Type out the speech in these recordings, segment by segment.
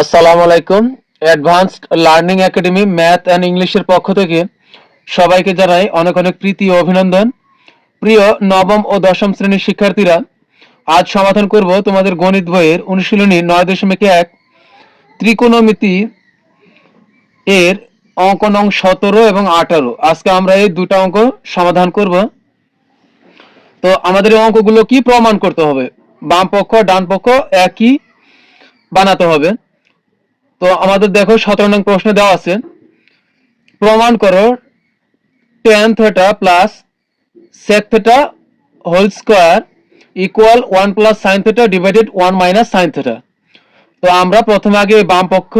আসসালামু আলাইকুম। Advanced learning academy math and ইংলিশের পক্ষ থেকে সবাইকে জানাই অনেক অনেক প্রীতি ও অভিনন্দন। প্রিয় নবম ও দশম শ্রেণীর শিক্ষার্থীরা, আজ সমাধান করব তোমাদের গণিত বইয়ের অনুশীলনী 9.1 ত্রিকোণমিতি এর অঙ্ক নং 17 এবং 18। আজকে আমরা এই দুটো অঙ্ক সমাধান করব। তো আমাদের এই অঙ্কগুলো কি প্রমাণ করতে হবে? বাম পক্ষ ডান পক্ষ একই বানাতে হবে। তো আমাদের দেখো 17 নং প্রশ্নে দেওয়া আছে, প্রমাণ করো tan theta plus sec theta whole square equal 1 plus sin theta divided 1 minus sin theta. তো আমরা প্রথমে আগে বাম পক্ষ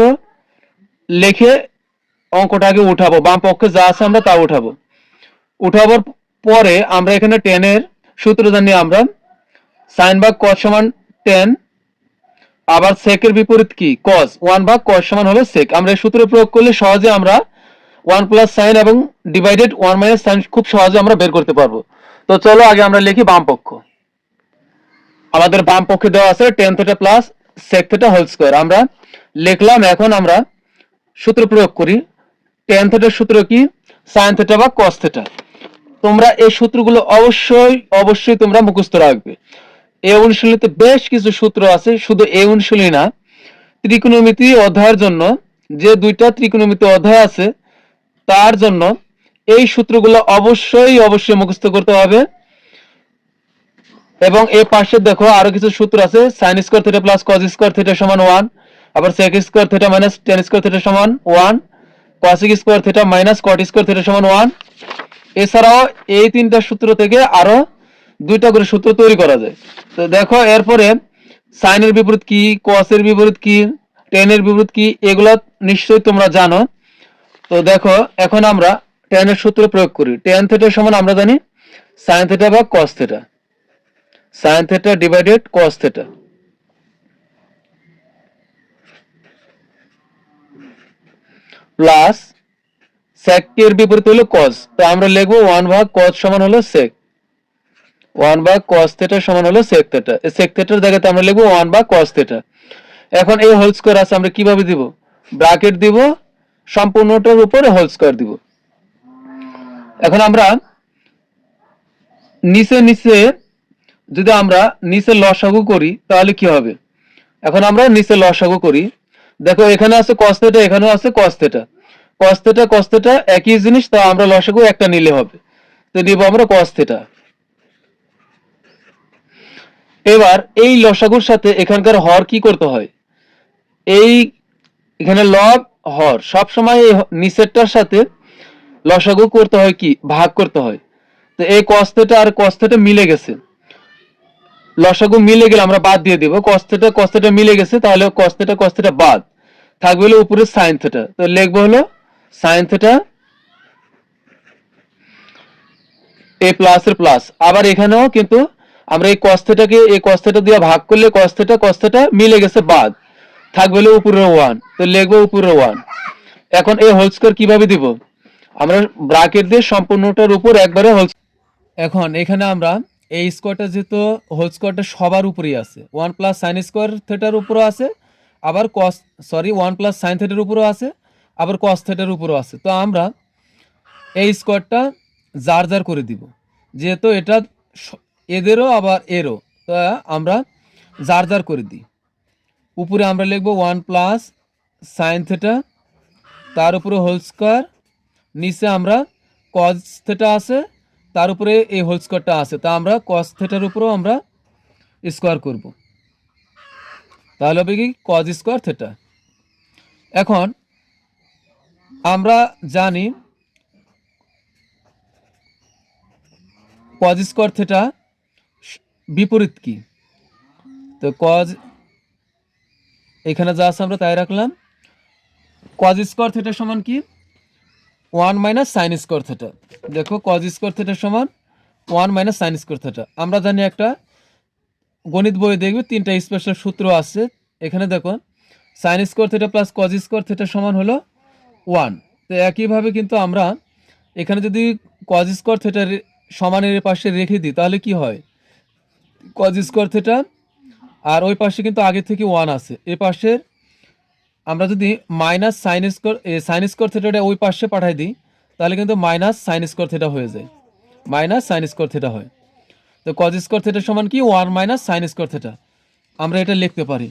লিখে অঙ্কটা আগে উঠাবো, বাম পক্ষে যা আছে আমরা তা উঠাবো। উঠাবার পরে আমরা এখানে tan এর সূত্র জানি, আমরা sin ভাগ cos সমান tan, আবার sec এর বিপরীত কি cos, 1 ভাগ cos সমান হবে sec। আমরা এই সূত্র প্রয়োগ করলে সহজে আমরা 1 প্লাস সাইন এবং ডিভাইডেড 1 মাইনাস সাইন খুব সহজে আমরা বের করতে পারবো। তো চলো আগে আমরা লিখি বাম পক্ষ। আমাদের বাম পক্ষে দেওয়া আছে tan theta plus sec theta whole square, আমরা লিখলাম। এখন আমরা সূত্র প্রয়োগ করি। tan থিটার সূত্র কি? sin থিটা বা cos থিটা। তোমরা এই সূত্রগুলো অবশ্যই তোমরা মুখস্থ রাখবে। এই অনুশীলনীতে বেশ কিছু সূত্র আছে, শুধু এই অনুশীলনী না, ত্রিকোণমিতি অধ্যায়ের জন্য যে দুইটা ত্রিকোণমিতি অধ্যায় আছে তার জন্য এই সূত্রগুলো অবশ্যই মুখস্থ করতে হবে। এবং এই পাশে দেখো আরো কিছু সূত্র আছে, sin square theta plus cos square theta সমান 1, আবার sec square theta minus tan square theta সমান 1, cosec square theta minus cot square theta সমান 1। এছাড়াও এই তিনটা সূত্র থেকে আরো দুইটা করে সূত্র তৈরি করা যায়। তো দেখো এরপরে sin এর বিপরীত কি, cos এর বিপরীত কি, tan এর বিপরীত কি, এগুলো নিশ্চয়ই তোমরা জানো। তো দেখো এখন আমরা tan এর সূত্র প্রয়োগ করি। tan থিটা সমান আমরা জানি sin থিটা বা cos theta, sin theta divided cos theta, plus sec এর বিপরীত হলো cos। তো আমরা লিখবো 1 ভাগ cos সমান হলো sec, 1 ভাগ cos থিটা সমান হলো sec থিটা। এই sec থিটার জায়গাতে আমরা লিখবো 1 ভাগ cos থিটা। এখন এই হোল স্কয়ার আছে, আমরা কিভাবে দিব? ব্র্যাকেট দিব, সম্পূর্ণটার উপরে হোল স্কয়ার দিব। এখন আমরা নিচে যদি আমরা নিচে লসাগু করি তাহলে কি হবে? এখন আমরা নিচে লসাগু করি। দেখো এখানে আছে cos থিটা, এখানেও আছে cos থিটা। cos থিটা একই জিনিস, তো আমরা লসাগু একটা নিলে হবে। তো নিব আমরা cos থিটা। এবার এই লসাগুর সাথে এখানকার হর কি করতে হয়? এই এখানে লব হর সব সময় এই নিচেরটার সাথে লসাগু করতে হয় কি, ভাগ করতে হয়। তো এই cos থিটা আর cos থিটা মিলে গেছে, লসাগু মিলে গেলে আমরা বাদ দিয়ে দিব। cos থিটা মিলে গেছে, তাহলে cos থিটা বাদ থাকবে হলো উপরে sin থিটা। তো লিখবো হলো sin থিটা এ প্লাস এর প্লাস। আবার এখানেও কিন্তু আমরা এই cos থিটাকে এই cos থিটা দিয়ে ভাগ করলে cos থিটা মিলে গেছে, বাদ থাকবে হলো উপরে 1। তো লিখবো উপরে 1। এখন এই হোল স্কয়ার কিভাবে দিব? আমরা ব্র্যাকেট দিয়ে সম্পূর্ণটার উপর একবারে হোল। এখন এখানে আমরা এই স্কোয়ারটা যেহেতু হোল স্কোয়ারটা সবার উপরেই আছে, 1 প্লাস সাইন স্কোয়ার থিটার উপরও আছে, আবার cos 1 প্লাস সাইন থিটার উপরও আছে, আবার cos থিটার উপরও আছে। তো আমরা এই স্কোয়ারটা জার করে দিব, যেহেতু এটা এদেরও আবার এরও, তো আমরা জার করে দিই। উপরে আমরা লিখবো 1 প্লাস সাইন থিটা, তার উপরে হোল স্কোয়ার, নিচে আমরা cos থিটা আছে, তার উপরে এই হোল স্কোয়ারটা আছে, তা আমরা cos থিটার উপরেও আমরা স্কোয়ার করব, তাহলে হবে কি cos স্কোয়ার থিটা। এখন আমরা জানি cos স্কোয়ার থিটা বিপরীত কি, তো cos এখানে যা আছে আমরা তাই রাখলাম। cos স্কোয়ার থিটা সমান কি 1 মাইনাস সাইন স্কোয়ার থিটা। দেখো cos স্কোয়ার থিটা সমান 1 মাইনাস সাইন স্কোয়ার থিটা। আমরা জানি একটা গণিত বই দেখবে তিনটা স্পেশাল সূত্র আছে। এখানে দেখো sine square theta plus cos square theta সমান হলো 1। তো একইভাবে কিন্তু আমরা এখানে যদি cos স্কোয়ার থিটা সমানের পাশে রেখে দিই তাহলে কি হয়, cos স্কোয়ার থিটা আর ওই পাশে কিন্তু আগে থেকে 1 আছে, এ পাশের আমরা যদি মাইনাস সাইন স্কোয়ার থিটাটা ওই পাশে পাঠাই দিই তাহলে কিন্তু মাইনাস সাইন স্কোয়ার থিটা হয়ে যায়, মাইনাস সাইন স্কোয়ার থিটা হয়। তো কজ স্কোয়ার থিটা সমান কি 1 মাইনাস সাইন স্কোয়ার থিটা, আমরা এটা লিখতে পারি।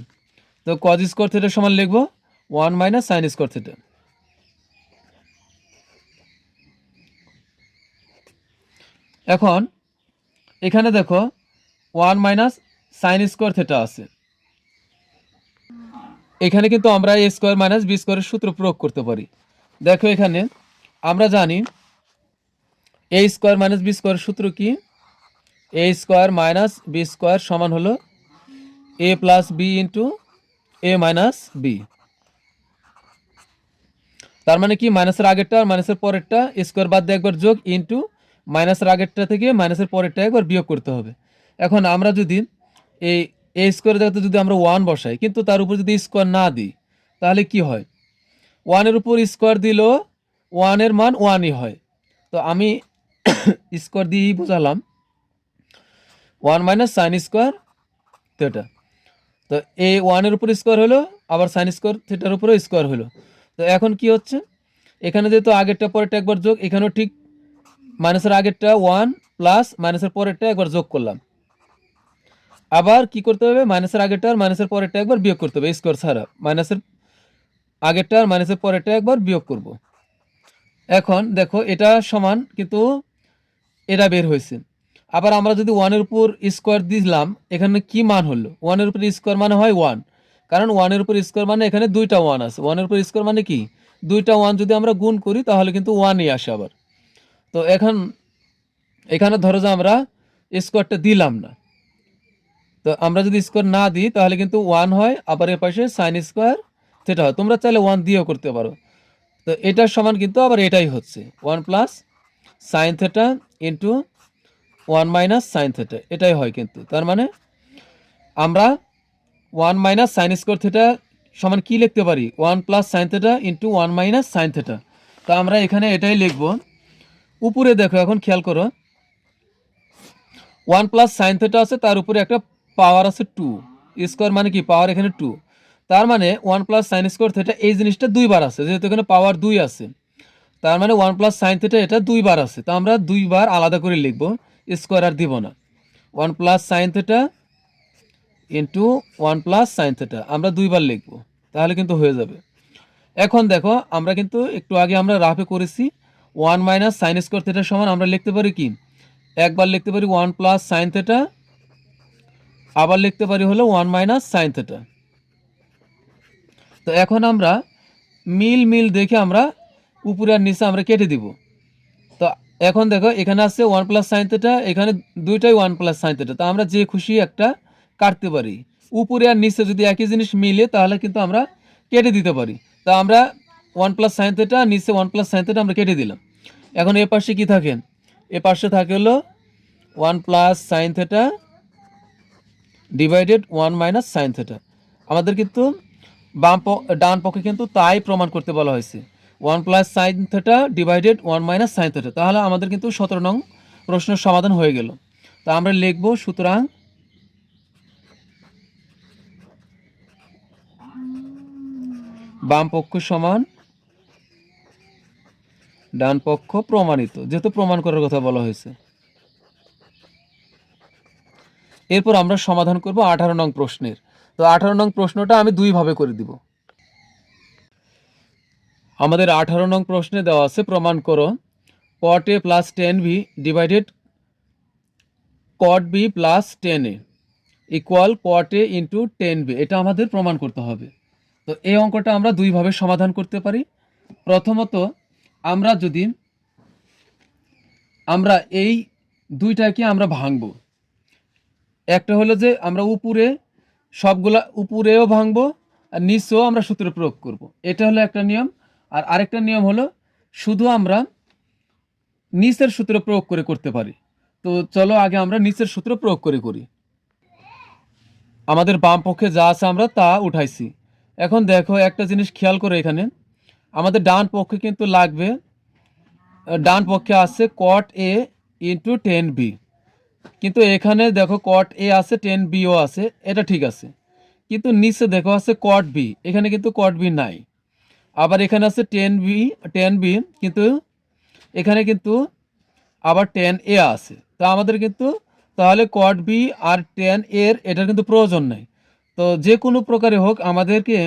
তো কজ স্কোয়ার থিটা সমান লিখবো 1 মাইনাস সাইন স্কোয়ার থিটা। এখন এখানে দেখো 1 মাইনাস সাইন স্কোয়ার থিটা আছে, এখানে কিন্তু আমরা এ স্কোয়ার মাইনাস বি স্কোয়ারের সূত্র প্রয়োগ করতে পারি। দেখো এখানে আমরা জানি এ স্কোয়ার মাইনাস বি স্কোয়ারের সূত্র কি, এ স্কোয়ার মাইনাস বি স্কোয়ার সমান হলো এ প্লাস বি ইন্টু এ মাইনাস বি। তার মানে কি মাইনাসের আগেরটা আর মাইনাসের পরেরটা স্কোয়ার বাদ দিয়ে একবার যোগ ইন্টু মাইনাসের আগেরটা থেকে মাইনাসের পরেরটা একবার বিয়োগ করতে হবে। এখন আমরা যদি এই এ স্কোয়ারের জায়গাতে যদি আমরা 1 বসাই কিন্তু তার উপর যদি স্কোয়ার না দিই তাহলে কি হয়, 1-এর উপর স্কোয়ার দিলেও 1-এর মান 1-ই হয়। তো আমি স্কোয়ার দিয়েই বোঝালাম 1 মাইনাস সাইন স্কোয়ার থিটা। তো এই 1-এর উপর স্কোয়ার হলো, আবার সাইন স্কোয়ার থিটার উপরেও স্কোয়ার হলো। তো এখন কি হচ্ছে, এখানে যেহেতু আগেরটা পরেরটা একবার যোগ, এখানেও ঠিক মাইনাসের আগেরটা 1 প্লাস মাইনাসের পরেরটা একবার যোগ করলাম, আবার কি করতে হবে মাইনাসের আগেরটা আর মাইনাসের পরেরটা একবার বিয়োগ করতে হবে, স্কোয়ার ছাড়া মাইনাসের আগেরটা আর মাইনাসের পরেরটা একবার বিয়োগ করব। এখন দেখো এটা সমান কিন্তু এটা বের হয়েছে। আবার আমরা যদি 1-এর উপর স্কোয়ার দিলাম এখানে কি মান হলো, 1-এর উপর স্কোয়ার মানে হয় 1, কারণ 1-এর উপর স্কোয়ার মানে এখানে দুইটা 1 আছে, 1-এর উপর স্কোয়ার মানে কি দুইটা 1 যদি আমরা গুণ করি তাহলে কিন্তু 1ই আসে আবার। তো এখানে ধরো যে আমরা স্কোয়ারটা দিলাম না, তো আমরা যদি স্কোয়ার না দিই তাহলে কিন্তু 1 হয়, আবার এর পাশে সাইন স্কোয়ার থিটা হয়। তোমরা চাইলে 1 দিয়েও করতে পারো। তো এটার সমান কিন্তু আবার এটাই হচ্ছে 1 plus sine theta into 1 minus sine theta, এটাই হয় কিন্তু। তার মানে আমরা 1 মাইনাস সাইন স্কোয়ার থিটা সমান কি লিখতে পারি, 1 plus sine theta into 1 minus sine theta. তো আমরা এখানে এটাই লিখবো। উপরে দেখো এখন খেয়াল করো 1 প্লাস সাইন থিটা আছে, তার উপরে একটা পাওয়ার আছে 2, স্কোয়ার মানে কি পাওয়ার এখানে 2, তার মানে 1 প্লাস সাইন স্কোয়ার থিটা এই জিনিসটা দুইবার আছে, যেহেতু এখানে পাওয়ার 2 আছে তার মানে 1 প্লাস সাইন থিটা এটা দুইবার আছে। তো আমরা দুইবার আলাদা করে লিখবো, স্কোয়ার আর দিব না। 1 plus sine theta into 1 plus sine theta আমরা দুইবার লিখবো, তাহলে কিন্তু হয়ে যাবে। এখন দেখো আমরা কিন্তু একটু আগে আমরা রাফে করেছি 1 মাইনাস সাইন স্কোয়ার থিটা সমান আমরা লিখতে পারি কি, একবার লিখতে পারি 1 প্লাস সাইন থিটা, আবার লিখতে পারি হলো 1 মাইনাস সাইন থিটা। তো এখন আমরা মিল দেখে আমরা উপরে আর নিচে আমরা কেটে দিব। তো এখন দেখো এখানে আছে 1 প্লাস সাইন থিটা, এখানে দুইটাই 1 প্লাস সাইন থিটা, তো আমরা যে খুশি একটা কাটতে পারি। উপরে আর নিচে যদি একই জিনিস মিলে তাহলে কিন্তু আমরা কেটে দিতে পারি। তা আমরা 1 প্লাস সাইন থিটা নিচে 1 প্লাস সাইন থিটা আমরা কেটে দিলাম। এখন এ পাশে কি থাকে, এ পাশে থাকে হলো 1 plus sine theta divided 1 minus sine theta. আমাদের কিন্তু ডান পক্ষে কিন্তু তাই প্রমাণ করতে বলা হয়েছে 1 plus sine theta divided 1 minus sine theta. তাহলে আমাদের কিন্তু 17 নং প্রশ্নের সমাধান হয়ে গেল। তা আমরা লিখব সুতরাং বাম পক্ষ সমান ডান পক্ষ প্রমাণিত, যেহেতু প্রমাণ করার কথা বলা হয়েছে। এরপর আমরা সমাধান করব 18 নং প্রশ্নের। তো 18 নং প্রশ্নটা আমি দুইভাবে করে দিব। আমাদের 18 নং প্রশ্নে দেওয়া আছে প্রমাণ করো cot a plus 10b divided cot b plus 10a equal cot a into 10b, এটা আমাদের প্রমাণ করতে হবে। তো এই অঙ্কটা আমরা দুইভাবে সমাধান করতে পারি। প্রথমত আমরা এই দুইটাকে আমরা ভাঙবো, একটা হলো যে আমরা উপরে সবগুলা উপরেও ভাঙবো আর নিচেও আমরা সূত্র প্রয়োগ করব, এটা হলো একটা নিয়ম। আর আরেকটা নিয়ম হলো শুধু আমরা নিচের সূত্র প্রয়োগ করে করতে পারি। তো চলো আগে আমরা নিচের সূত্র প্রয়োগ করে করি। আমাদের বাম পক্ষে যা আছে আমরা তা উঠাইছি। এখন দেখো একটা জিনিস খেয়াল করে, এখানে আমাদের ডান পক্ষে কিন্তু লাগবে, ডান পক্ষে আছে cot a ইন্টু 10b, কিন্তু এখানে দেখো cot a আছে 10bও আছে, এটা ঠিক আছে। কিন্তু নিচে দেখো আছে কট বি, এখানে কিন্তু কট বি নাই। আবার এখানে আছে টেন বি, কিন্তু এখানে কিন্তু আবার টেন এ আছে। তা আমাদের কিন্তু তাহলে কট বি আর টেন এর এটার কিন্তু প্রয়োজন নেই। তো যে কোনো প্রকারে হোক আমাদেরকে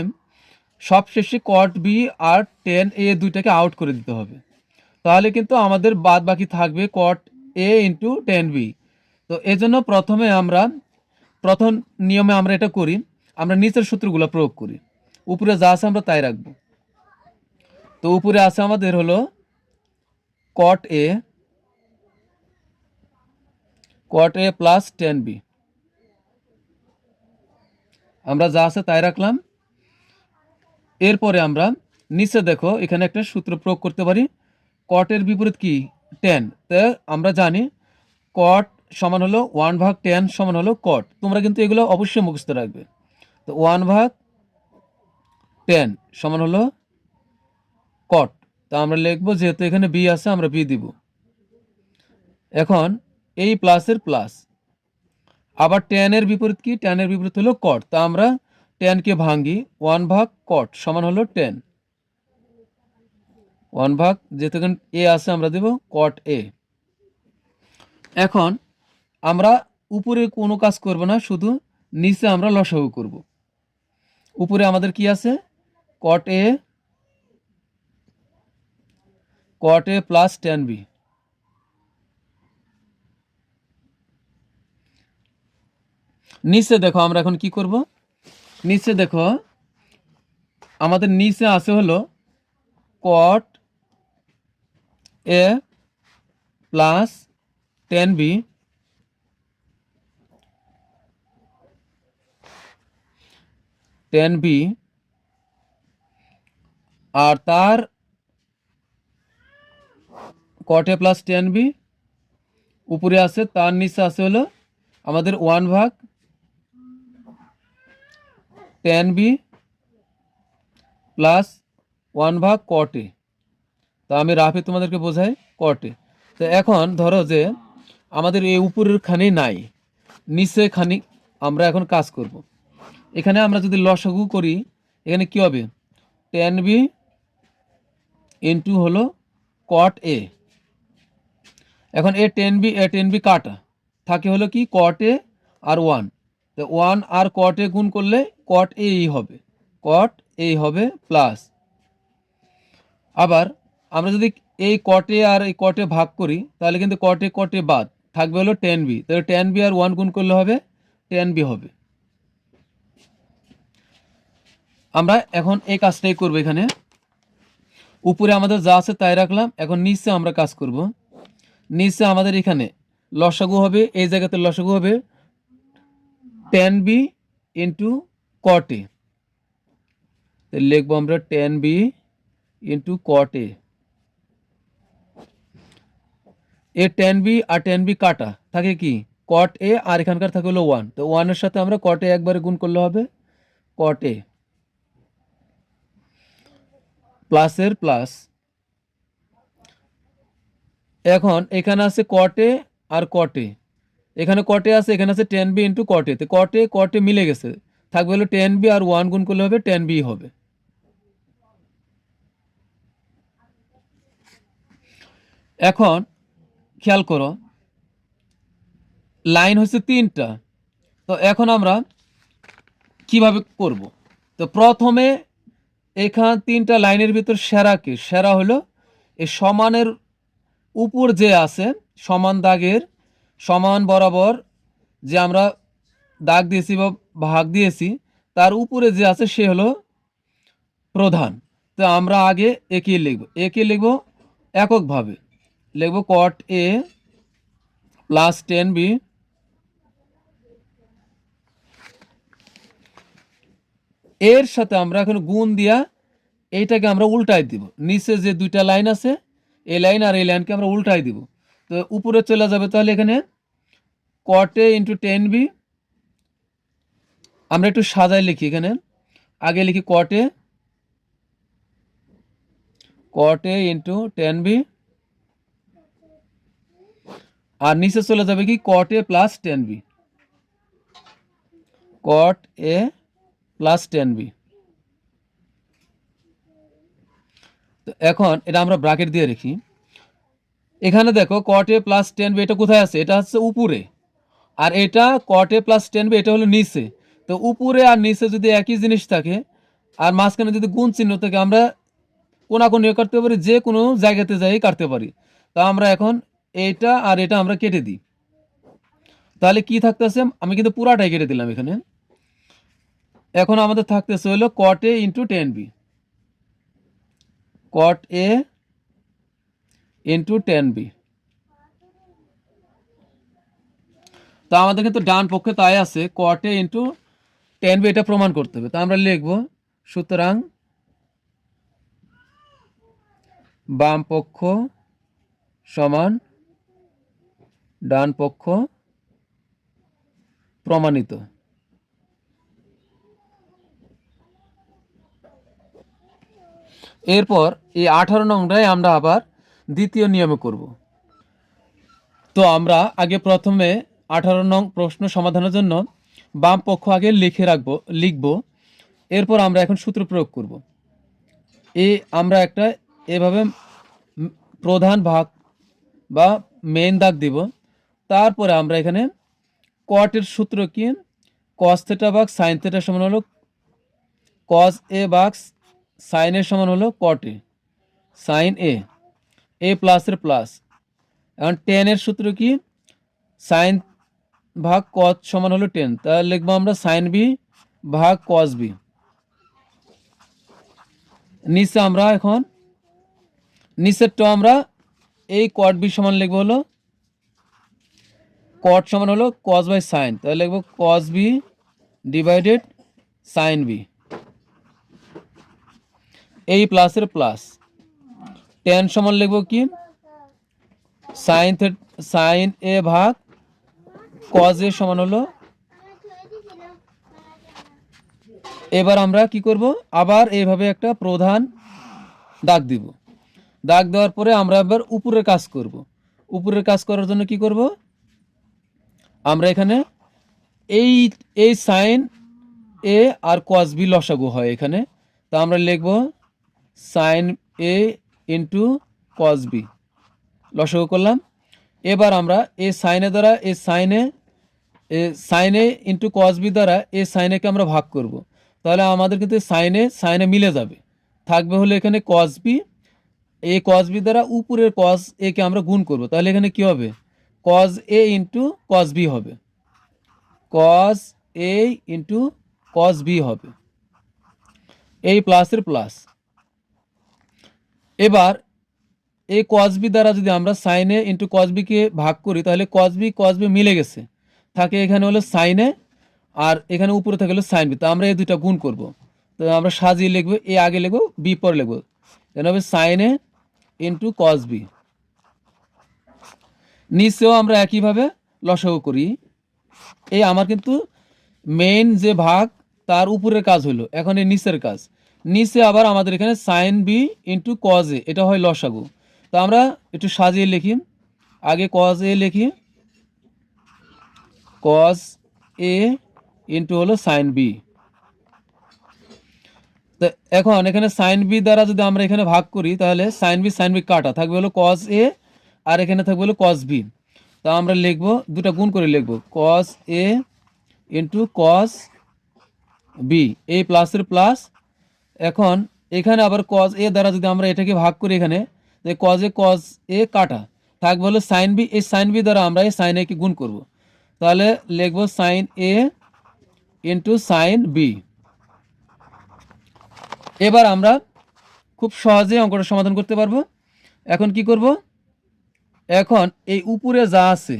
সবশেষে কট বি আর টেন এ দুইটাকে আউট করে দিতে হবে। তাহলে কিন্তু আমাদের বাদ বাকি থাকবে কট এ ইন্টু টেন বি। তো এই জন্য প্রথম নিয়মে আমরা এটা করি, আমরা নিচের সূত্রগুলো প্রয়োগ করি। উপরে যা আছে আমরা তাই রাখবো। তো উপরে আছে আমাদের হলো কট এ প্লাস টেন বি, আমরা যা আছে তাই রাখলাম। এরপরে আমরা নিচে দেখো এখানে একটা সূত্র প্রয়োগ করতে পারি, কটের বিপরীত কি টেন। তো আমরা জানি কট সমান হলো 1/10 সমান হলো কট। তোমরা কিন্তু এগুলো অবশ্যই মুখস্থ রাখবে। তো 1/10 সমান হলো কট। তা আমরা লিখবো, যেহেতু এখানে বি আছে আমরা বি দিব। এখন এই প্লাসের প্লাস, আবার টেনের বিপরীত কি, টেনের বিপরীত হলো কট। তা আমরা টেনকে ভাঙি, 1/কট সমান হলো 10। 1 ভাগ, যেহেতু এখানে এ আছে আমরা দেব কট এ। এখন আমরা উপরে কোনো কাজ করব না, শুধু নিচে আমরা লসাগু করব। উপরে আমাদের কি আছে, কট এ প্লাস টেন বি। নিচে দেখো আমরা এখন কি করব, নিচে দেখো আমাদের নিচে আছে হলো কট এ প্লাস টেন বি আর তার কট এ প্লাস টেন বি উপরে আছে, তার নিচে আছে হলো আমাদের 1/10 বি প্লাস 1/কট এ। তা আমি রাফে তোমাদেরকে বোঝাই কট এ। তো এখন ধরো যে আমাদের এই উপরের খানি নাই, নিচে খানি আমরা এখন কাজ করব। এখানে আমরা যদি লসাগু করি, এখানে কি হবে, 10 বি ইন্টু হলো কট এ। এখন এ টেন বি কাটা থাকে হলো কি কট এ আর 1। তো 1 আর কট এ গুণ করলে কট এই হবে প্লাস। আবার আমরা যদি এই কটে আর এই কটে ভাগ করি, তাহলে কিন্তু কটে বাদ থাকবে হলো 10 বি। তাহলে 10 বি আর 1 গুণ করলে হবে 10 বি হবে। আমরা এখন এই কাজটাই করব। এখানে উপরে আমাদের যা আছে তাই রাখলাম, এখন নিচে আমরা কাজ করব। নিচে আমাদের এখানে লসাগু হবে, এই জায়গাতে লসাগু হবে 10 বি ইন্টু কট এ। লিখবো আমরা 10 বি ইন্টু কট এ। এ 10 বি আর 10 বি কাটা থাকে কি কট এ, আর এখানকার থাকে হলো 1। তো 1 এর সাথে আমরা কট এ একবারে গুণ করলে হবে কট এ প্লাসের প্লাস। এখন এখানে আছে কট এ আর কট এ, এখানে কট এ আছে, এখানে আছে 10 বি ইন্টু কট এ। তো কট এ মিলে গেছে, থাকবে হলো 10 বি আর 1 গুণ করলে হবে 10 বি হবে। এখন খেয়াল করো, লাইন হচ্ছে 3টা। তো এখন আমরা কিভাবে করব, তো প্রথমে এখান 3টা লাইনের ভিতর সেরা হলো এই সমানের উপর যে আছে, সমান দাগের সমান বরাবর যে আমরা দাগ দিয়েছি বা ভাগ দিয়েছি, তার উপরে যে আছে সে হলো প্রধান। তো আমরা আগে একে লিখব এককভাবে, লিখব কট এ প্লাস 10 বি এর সাথে আমরা এখন গুণ দিয়া এইটাকে আমরা উল্টাই দিব। নিচে যে দুইটা লাইন আছে, এই লাইন আর এই লাইনকে আমরা উল্টাই দিব। তো উপরে চলে যাবে, তাহলে এখানে কট এ ইন্টু 10 বি। আমরা একটু সাজাই লিখি, এখানে আগে লিখি কট এ ইন্টু 10 বি, আর নিচে চলে যাবে কি কট এ প্লাস 10 বি। কট এ প্লাস টেন বি। তো এখন এটা আমরা ব্র্যাকেট দিয়ে রাখি। এখানে দেখো কট এ প্লাস টেন বি, এটা কোথায় আছে? এটা হচ্ছে উপরে, আর এটা কট এ প্লাস টেন বি এটা হলো নিচে। তো উপরে আর নিচে যদি একই জিনিস থাকে আর মাঝখানে যদি গুণ চিহ্ন থাকে, আমরা কোনাকুনিও কাটতে পারি, যে কোনো জায়গাতে যাই কাটতে পারি। তা আমরা এখন এইটা আর এটা আমরা কেটে দিই। তাহলে কি থাকতেছে? আমি কিন্তু পুরাটাই কেটে দিলাম এখানে। এখন আমাদের থাকতেছে হলো কট এ ইন্টু টেন বি, কট এ ইন্টু টেন বি। তা আমাদের কিন্তু ডান পক্ষে তাই আছে কট এ ইন্টু টেন বি, এটা প্রমাণ করতে হবে। তা আমরা লিখব সুতরাং বাম পক্ষ সমান ডান পক্ষ প্রমাণিত। এরপর এই 18 নংটাই আমরা আবার দ্বিতীয় নিয়মে করব। তো আমরা আগে প্রথমে 18 নং প্রশ্ন সমাধানের জন্য বাম পক্ষ আগে লিখব। এরপর আমরা এখন সূত্র প্রয়োগ করব। আমরা একটা এভাবে প্রধান ভাগ বা মেইন দাগ দিব। তারপরে আমরা এখানে কটের সূত্র কি? কস থেটা ভাগ সাইন থেটা সমান হলো কস এ ভাগ সাইনের সমান হলো কট এ, সাইন এ প্লাসের প্লাস। এখন টেনের সূত্র কি? সাইন ভাগ কস সমান হলো টেন, তাহলে লিখবো আমরা সাইন বি ভাগ কস বি। নিচে আমরা এখন নিচেরটা আমরা এই কট বি সমান লিখবো হলো কট সমান হলো কস বাই সাইন, তাহলে লিখবো cos B divided sine B, এই প্লাসের প্লাস। টেন সমান লিখবো কি? সাইন এ ভাগ কজ এ সমান হলো। এবার আমরা কি করব? আবার এইভাবে একটা প্রধান দাগ দিব। দাগ দেওয়ার পরে আমরা এবার উপরের কাজ করব। উপরের কাজ করার জন্য কি করব? আমরা এখানে এই এই সাইন এ আর কস বি লসাগু হয় এখানে, তা আমরা লিখব sign A into cos B, লসাগু করলাম। এবার আমরা এই সাইনে দ্বারা সাইনে ইন্টু কস বি দ্বারা এই সাইনেকে আমরা ভাগ করব। তাহলে আমাদের কিন্তু সাইনে মিলে যাবে, থাকবে হলো এখানে কস বি। এই কস বি দ্বারা উপরের কস এ কে আমরা গুণ করব, তাহলে এখানে কি হবে? Cos A into cos B হবে, cos A into cos B হবে, এই প্লাসের প্লাস। এবার এই কস বি দ্বারা যদি আমরা সাইনে ইন্টু কস বি কে ভাগ করি, তাহলে কস বি মিলে গেছে, থাকে এখানে হলো সাইনে আর এখানে উপরে থাকে হলো সাইন বি। তো আমরা এই দুইটা গুণ করব, তো আমরা সাজিয়ে লিখবো, এ আগে লিখবো বি পরে লিখবো, এখানে হবে sign A into cos B. নিচেও আমরা একইভাবে লসাগু করি। এই আমার কিন্তু মেইন যে ভাগ তার উপরের কাজ হলো, এখন এই নিচের কাজ। নিচে আবার আমাদের এখানে sine B into cos A, এটা হয় লসাগু। তো আমরা একটু সাজিয়ে লিখি, আগে কজ এ লিখি, কজ এ ইন্টু হলো সাইন বি। তো এখন এখানে সাইন বি দ্বারা যদি আমরা এখানে ভাগ করি, তাহলে সাইন বি কাটা থাকবে হলো কজ এ, আর এখানে থাকবে হলো কজ বি। তা আমরা লিখবো দুটা গুণ করে লিখবো cos A into cos B, এই প্লাসের প্লাস। এখন এখানে আবার কজ এ দ্বারা যদি আমরা এটাকে ভাগ করি, এখানে কজ এ কাটা থাকবে হলো সাইন বি, এই সাইন বি দ্বারা আমরা এই সাইন এ কে গুণ করব, তাহলে লিখবো sign A into sine B. এবার আমরা খুব সহজে অঙ্কটা সমাধান করতে পারবো। এখন কি করব? এখন এই উপরে যা আছে,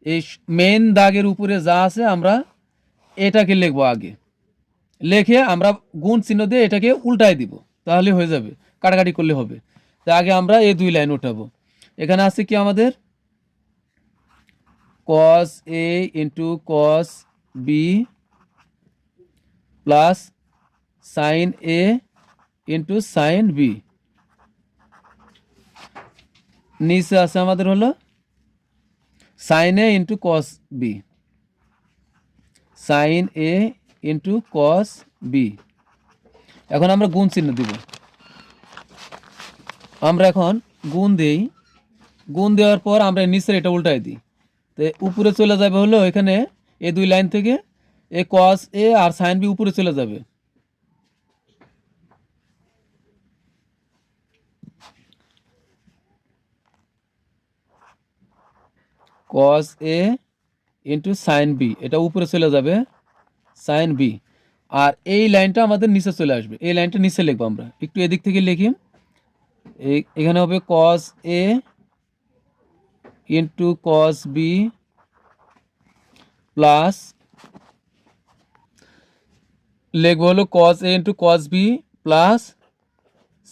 এই মেন দাগের উপরে যা আছে, আমরা এটাকে লিখবো আগে, লিখে আমরা গুণ চিহ্ন দিয়ে এটাকে উল্টায় দিব, তাহলে হয়ে যাবে, কাটাকাটি করলে হবে। তা আগে আমরা এই দুই লাইন উঠাবো। এখানে আছে কি আমাদের cos A into cos B plus sine A into sine B. নিচে আছে আমাদের হলো sine A into cos B, sine A into cos B. এখন আমরা গুণ চিহ্ন দিব। আমরা এখন গুণ দেই, গুণ দেওয়ার পর আমরা নিচের এটা উল্টাই দিই। তো উপরে চলে যাবে হলো এখানে এই দুই লাইন থেকে এ কস এ আর সাইন বি উপরে চলে যাবে। কস এ ইন্টু সাইন বি এটা উপরে চলে যাবে সাইন বি। আর এই লাইনটা আমাদের নিচে চলে আসবে, এই লাইনটা নিচে লিখবো আমরা, একটু এদিক থেকে লিখি। এখানে হবে cos A into cos B plus লিখবো হলো cos A into cos B plus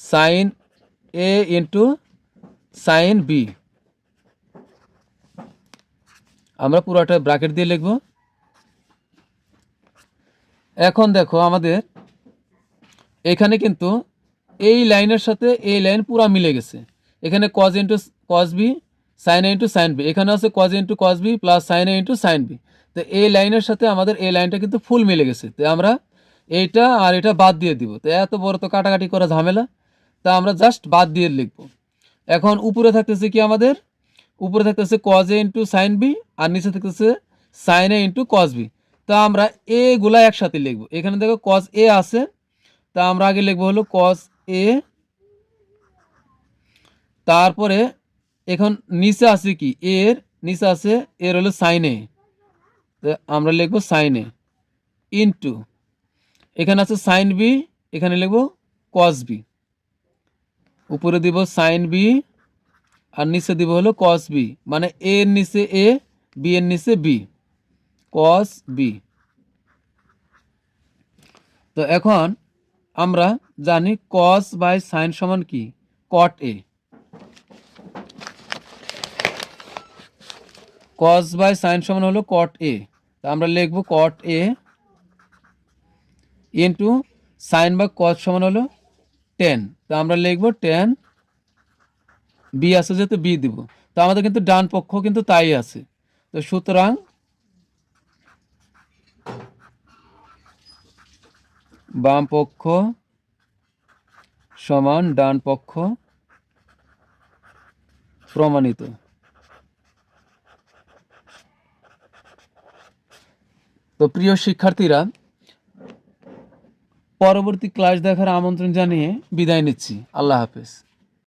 sine A into sine B. আমরা পুরোটা ব্র্যাকেট দিয়ে লিখব। এখন দেখো আমাদের এখানে কিন্তু এই লাইনের সাথে এই লাইন পুরো মিলে গেছে। এখানে cos into cos B sine A into sine B, এখানে আছে cos into cos B plus sine A into sine B. তো এই লাইনের সাথে আমাদের এই লাইনটা কিন্তু ফুল মিলে গেছে। তো আমরা এইটা আর এটা বাদ দিয়ে দিব। তো এত বড় তো কাটাকাটি করা ঝামেলা, তা আমরা জাস্ট বাদ দিয়ে লিখব। এখন উপরে থাকতেছে কি আমাদের, উপরে থাকতেছে cos A into sine B আর নিচে থাকতেছে sine A into cos B. তা আমরা এগুলা একসাথে লিখবো। এখানে দেখো কজ এ আছে, তা আমরা আগে লিখবো হলো কস এ, তারপরে এখন নিচে আছে কি এর নিচে আছে এর হলো সাইন এ, আমরা লিখবো সাইন এ ইন্টু এখানে আছে সাইন বি, এখানে লিখবো কস বি। উপরে দিব সাইন বি আর নিচে দিব হলো কস বি, মানে এ এর নিচে এ বি এর নিচে বি, কস বি। তো এখন আমরা জানি কস বাই সাইন সমান কি কট এ, কস বাই সাইন সমান হলো কট এ। তা আমরা লিখবো কট এ ইন্টু সাইন বা কস সমান হলো 10। তা আমরা লিখবো 10 বি আছে যেহেতু বি দিব। তো আমাদের কিন্তু ডান পক্ষ কিন্তু তাই আছে। তো সুতরাং বাম পক্ষ সমান ডান পক্ষ প্রমাণিত। তো প্রিয় শিক্ষার্থীরা, পরবর্তী ক্লাস দেখার আমন্ত্রণ জানিয়ে বিদায় নিচ্ছি। আল্লাহ হাফেজ।